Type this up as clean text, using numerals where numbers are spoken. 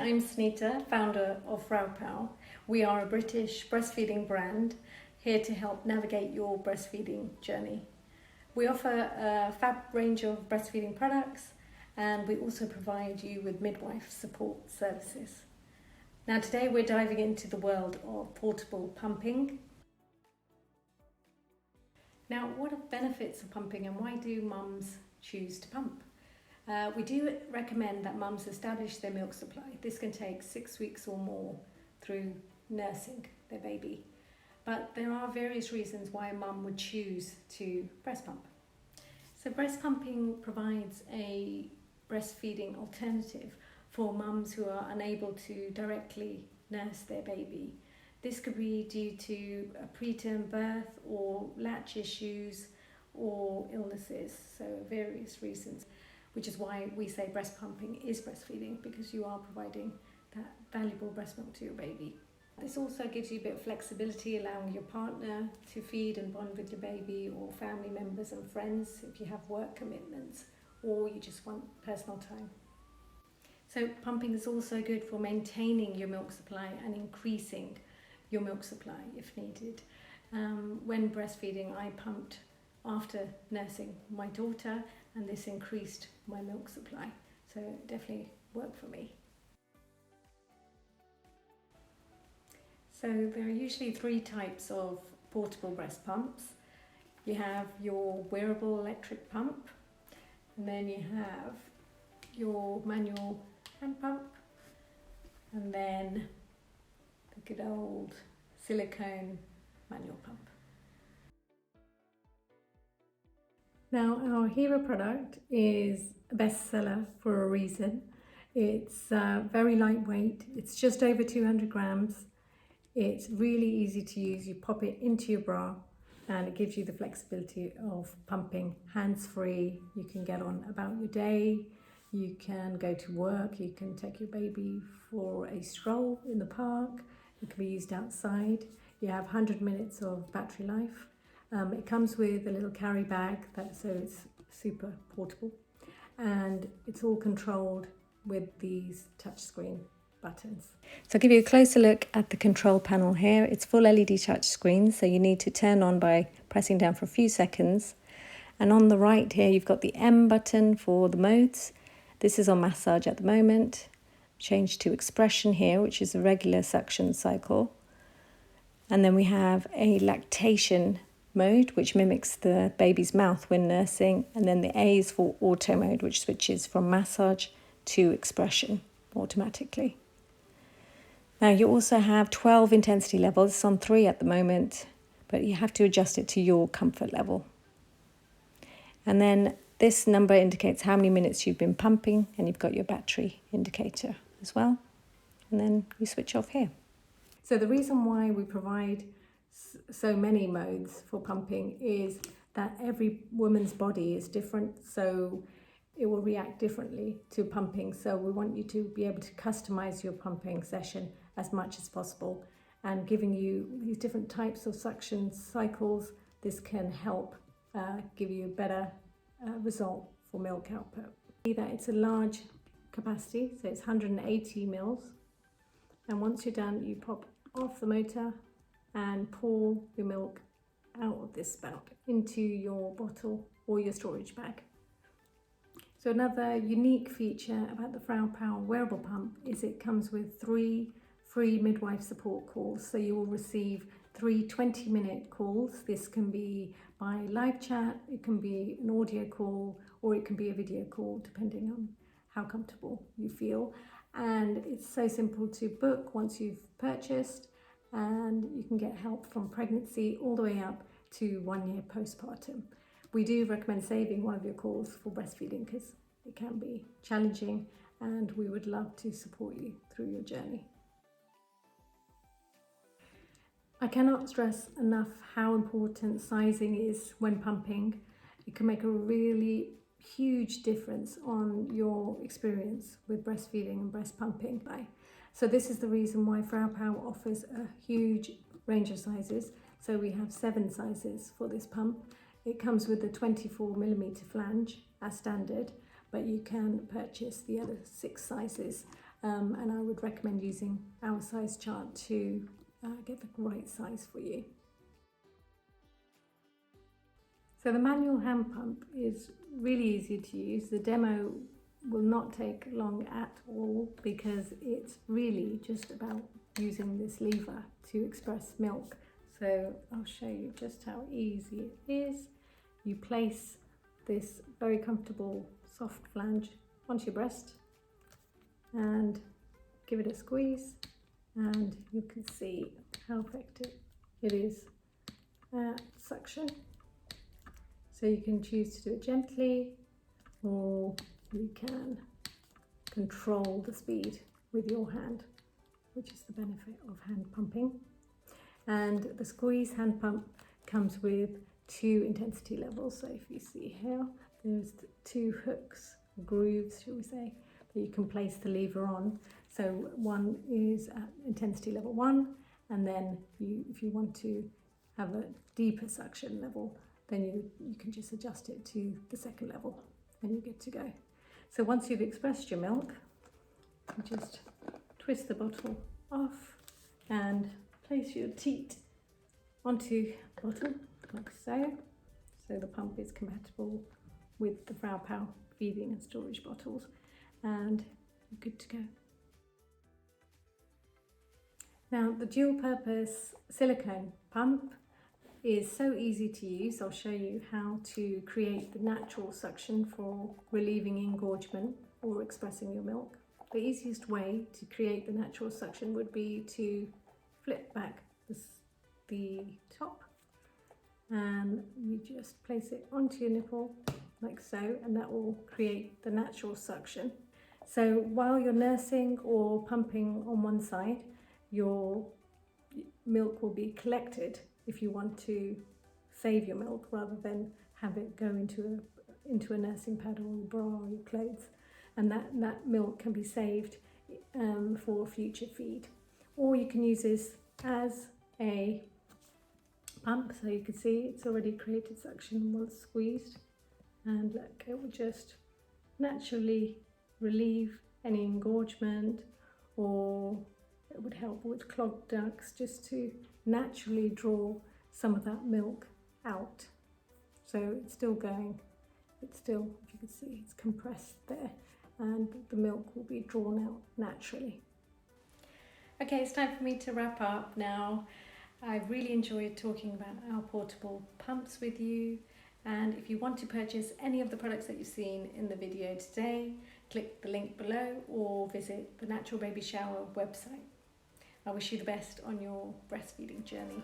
I'm Sunita, founder of Fraupow. We are a British breastfeeding brand here to help navigate your breastfeeding journey. We offer a fab range of breastfeeding products, and we also provide you with midwife support services. Now today we're diving into the world of portable pumping. Now, what are the benefits of pumping and why do mums choose to pump? We do recommend that mums establish their milk supply. This can take 6 weeks or more through nursing their baby. But there are various reasons why a mum would choose to breast pump. So breast pumping provides a breastfeeding alternative for mums who are unable to directly nurse their baby. This could be due to a preterm birth or latch issues or illnesses, so various reasons, which is why we say breast pumping is breastfeeding, because you are providing that valuable breast milk to your baby. This also gives you a bit of flexibility, allowing your partner to feed and bond with your baby, or family members and friends if you have work commitments or you just want personal time. So pumping is also good for maintaining your milk supply and increasing your milk supply if needed. When breastfeeding, I pumped after nursing my daughter, and this increased my milk supply, so it definitely worked for me. So there are usually 3 types of portable breast pumps. You have your wearable electric pump, and then you have your manual hand pump, and then the good old silicone manual pump. Now, our hero product is a bestseller for a reason. It's very lightweight, it's just over 200 grams. It's really easy to use. You pop it into your bra and it gives you the flexibility of pumping hands-free. You can get on about your day, you can go to work, you can take your baby for a stroll in the park, it can be used outside. You have 100 minutes of battery life. It comes with a little carry bag, so it's super portable, and it's all controlled with these touchscreen buttons. So I'll give you a closer look at the control panel here. It's full LED touch screen, so you need to turn on by pressing down for a few seconds. And on the right here, you've got the M button for the modes. This is on massage at the moment. Change to expression here, which is a regular suction cycle. And then we have a lactation mode, which mimics the baby's mouth when nursing, and then the A is for auto mode, which switches from massage to expression automatically. Now you also have 12 intensity levels. It's on 3 at the moment, but you have to adjust it to your comfort level. And then this number indicates how many minutes you've been pumping, and you've got your battery indicator as well. And then you switch off here. So the reason why we provide so many modes for pumping is that every woman's body is different, so it will react differently to pumping. So we want you to be able to customize your pumping session as much as possible, and giving you these different types of suction cycles. This can help give you a better result for milk output. That it's a large capacity, so it's 180 mils, and once you're done, you pop off the motor and pour your milk out of this spout into your bottle or your storage bag. So another unique feature about the Fraupow wearable pump is it comes with 3 free midwife support calls. So you will receive 3 20-minute calls. This can be by live chat, it can be an audio call, or it can be a video call, depending on how comfortable you feel. And it's so simple to book once you've purchased, and you can get help from pregnancy all the way up to 1 year postpartum. We do recommend saving one of your calls for breastfeeding because it can be challenging, and we would love to support you through your journey. I cannot stress enough how important sizing is when pumping. It can make a really huge difference on your experience with breastfeeding and breast pumping. So this is the reason why Fraupow offers a huge range of sizes. So we have 7 sizes for this pump. It comes with a 24mm flange as standard, but you can purchase the other 6 sizes and I would recommend using our size chart to get the right size for you. So the manual hand pump is really easy to use. The demo will not take long at all because it's really just about using this lever to express milk. So I'll show you just how easy it is. You place this very comfortable soft flange onto your breast and give it a squeeze, and you can see how effective it is at suction. So you can choose to do it gently, or you can control the speed with your hand, which is the benefit of hand pumping. And the squeeze hand pump comes with 2 intensity levels. So if you see here, there's 2 hooks, grooves, shall we say, that you can place the lever on. So one is at intensity level 1, and then if you want to have a deeper suction level, then you can just adjust it to the second level and you're good to go. So once you've expressed your milk, you just twist the bottle off and place your teat onto the bottle like so. So the pump is compatible with the Fraupow feeding and storage bottles, and you're good to go. Now the dual purpose silicone pump is so easy to use. I'll show you how to create the natural suction for relieving engorgement or expressing your milk. The easiest way to create the natural suction would be to flip back the top, and you just place it onto your nipple like so, and that will create the natural suction. So while you're nursing or pumping on one side, your milk will be collected if you want to save your milk rather than have it go into a nursing pad or your bra or your clothes, and that milk can be saved for future feed. Or you can use this as a pump. So you can see it's already created suction once squeezed, and look, it will just naturally relieve any engorgement, or it would help with clogged ducts just to naturally draw some of that milk out. So it's still going, it's still, if you can see, it's compressed there, and the milk will be drawn out naturally. Okay, it's time for me to wrap up now. I've really enjoyed talking about our portable pumps with you, and if you want to purchase any of the products that you've seen in the video today, click the link below or visit the Natural Baby Shower website. I wish you the best on your breastfeeding journey.